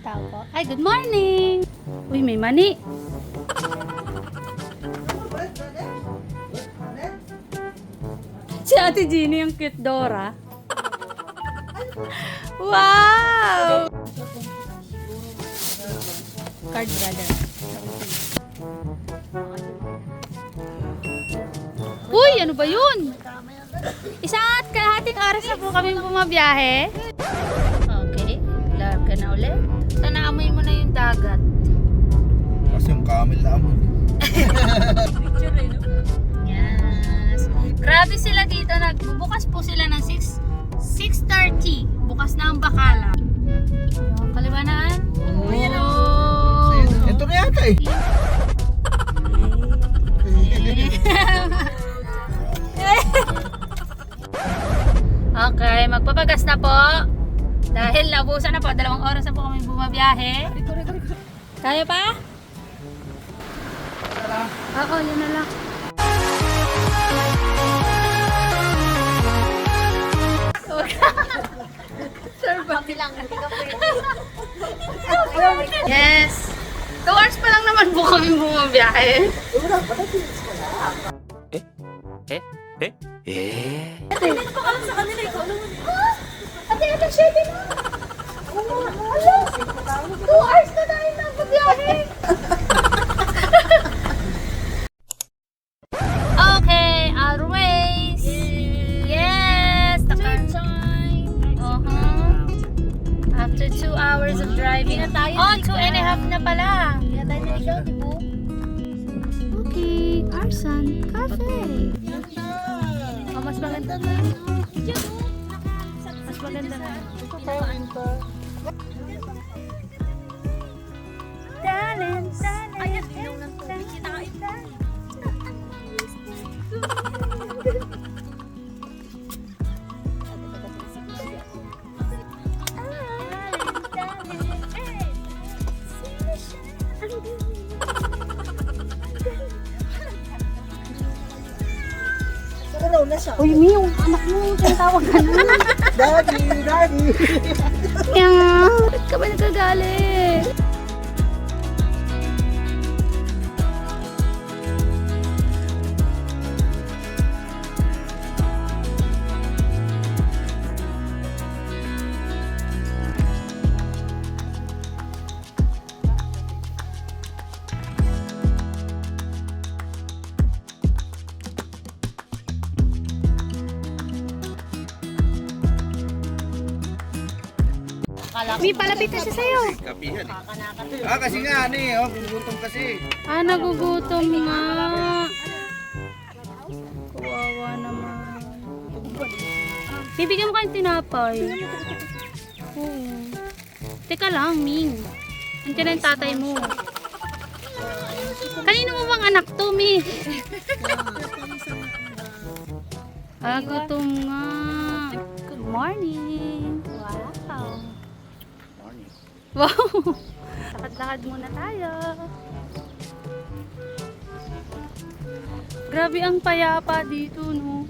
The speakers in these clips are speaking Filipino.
Tao po. Ay, good morning! Uy, may mani. Si Ate Jeannie yung cute Dora. Wow! Card brother. Uy, ano ba yun? Isang at kalahating oras na po kami bumabiyahe. Okay, larga na ulit. So, naamoy mo na yung dagat. Kasi yung camel na amoy. Yes. Grabe sila dito. Nagbubukas po sila ng 6:30. Bukas na ang bakala. Kaliwanaan? Oh. Ito na yata eh. Okay, magpapagas na po. Dahil naubusan na po. 2 oras na po kami bumabiyahe. Kaya pa? Oo, yun na lang. Yes. 2 hours pa lang naman po kami bumabiyahe. Ate, shady na. Hala, 2 hours na tayo nagbabiyahe. Okay, our ways. Yes, the sunshine. After 2 hours of driving. Oh, 2.5 na pala. Okay, Arsan Cafe. Oh, mas maganda na. Mas maganda na. Talent, Uy, Mi, yung anak mo, tinatawag ka na. Daddy! Meow! Ba't ka ba nagkagalit? Mi, palapit na siya sa'yo. Kapihan eh. Kasi nga ano eh, gugutom kasi. Nagugutom nga. Kawawa naman. Bibigyan mo kayong tinapay. Oo. Teka lang, Ming. Andiyan na yung tatay mo. Kanino mo bang anak to, Mi? Gutom nga. Good morning. Wow. Wow! Lakad-lakad muna tayo. Grabe ang payapa dito, no?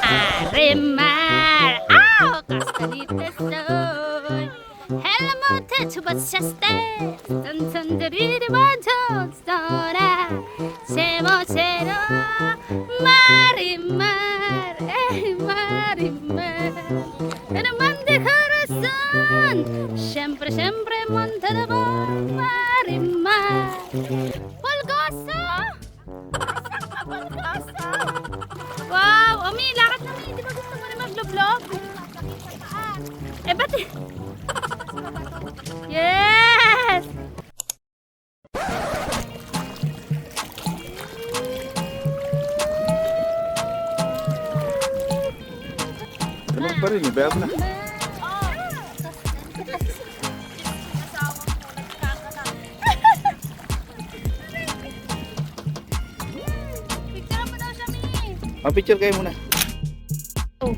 Arimar! Ow! Castalita soy! Hello, mote, chubachaste! Tantandariribato, stora! Semochero! Marimar! Marimar! Naman de corazón! Siyempre, Montalbán! Marimar! Pulgoso! Pulgoso! Wow! Omi, lakad na, Mi! Di ba gusto mo na mag-vlog? Ba't yes! Tulog pa rin eh, bayab na. Picture mo daw siya, Mi! Picture kayo muna. Oh.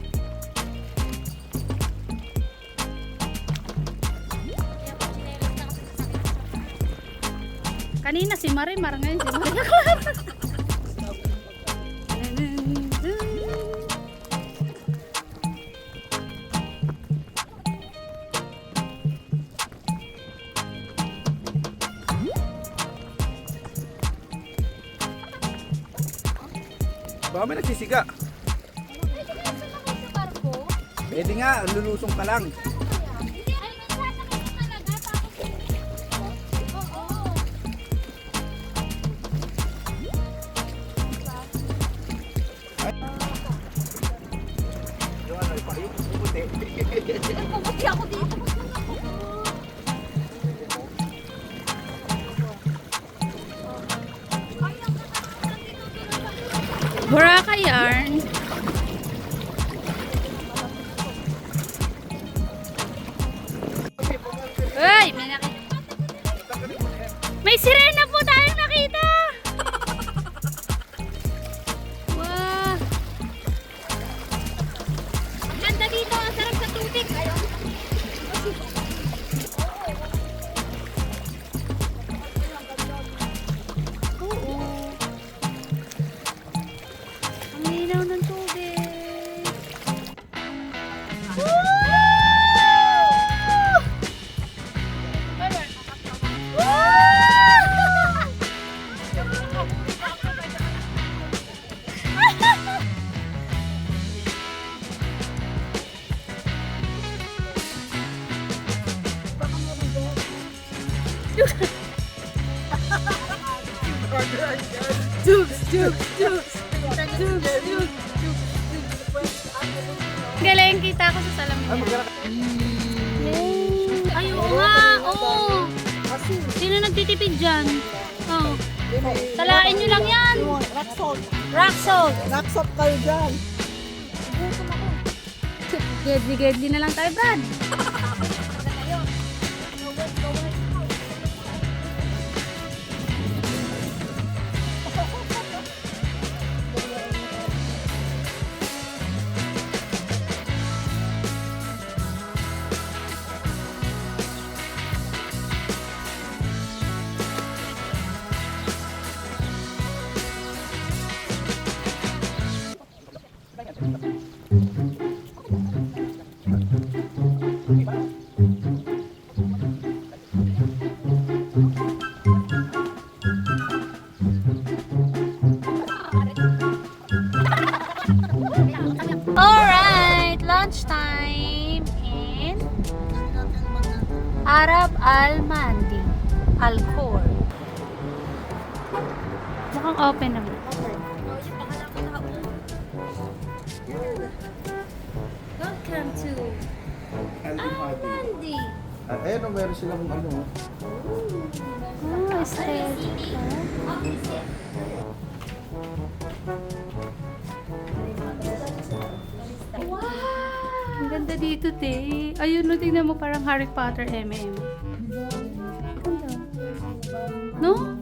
Kanina si Marimar, ngayon si Marimar. Baka may nagsisiga. Pwede nga, lulusong ka lang. Boracay yarn. Uy, may nakita. May sirena po tayong nakita. Wow. Ganda dito, ang sarap sa tubig. Oo. Ang linaw ng tubig. Woo! Galing, kita ko sa salamin niya. Ay, oo nga, oo. Sino nagtitipid dyan? Oh. Talain nyo lang yan. Rock salt. Rock salt. Rock salt kayo dyan. Gedli na lang tayo, Brad. Alright, lunchtime in Arab Al Mandi, Al Khor. Mukhang open naman. Welcome to Al Mandi. Ayun, meron silang ano. Oh, stay. Wow! Ang ganda dito, te. Ayun, no, tingnan mo parang Harry Potter M&M. Ganda. No?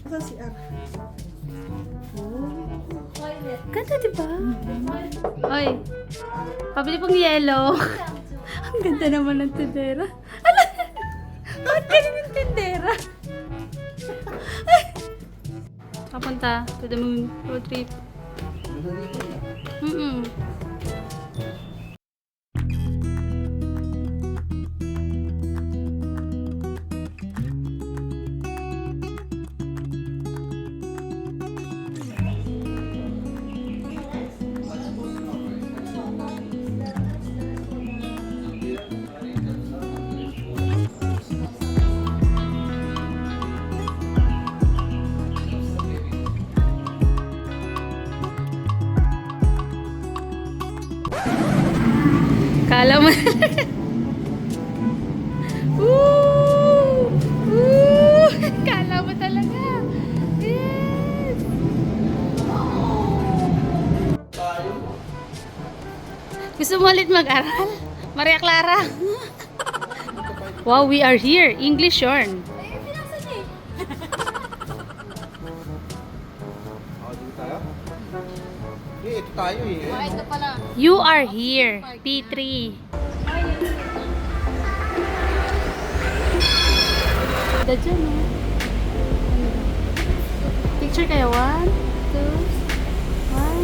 Asa si Ar? Ganda, diba? Oy, pabili pong yellow. Ang ganda naman ng tindera. Ala! Bakit ganun yung tindera? Papunta to the moon. Road trip. Kala mo. Woo! Woo! Kala mo talaga. Yes! Gusto mo ulit mag-aral? Maria Clara? Wow, we are here. English yarn. Dito tayo? Ito tayo eh. You are here. P3. Ganda dyan, eh. Picture kayo. 1, 2, 1, 2,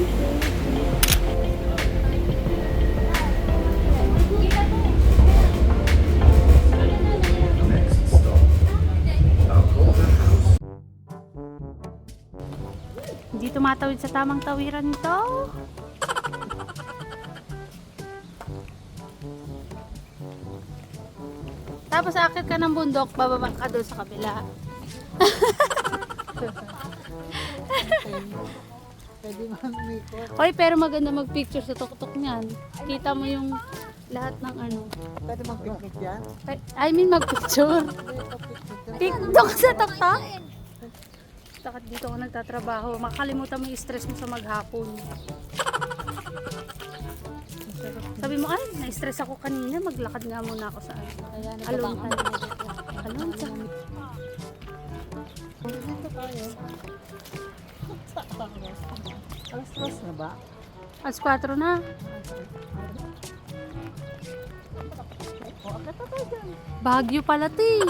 3. Hindi tumatak. makakatawid sa tamang tawiran nito. Tapos akit ka ng bundok, bababa ka doon sa kabila. Pwede mamikot. Oy, pero maganda mag-picture sa tuktok niyan. Kita mo yung lahat ng ano. Pwede mag-picnic yan? I mean mag-picture. TikTok sa tuktok. Takot dito ako nagtatrabaho. Makakalimutan mo yung stress mo sa maghapon. Sabi mo, ay, na-stress ako kanina. Maglakad nga muna ako sa alone time. Alone time. Dito tayo. Alas 3 na ba? Alas 4 na. O, akit na tayo dyan. Baguio pala, ti.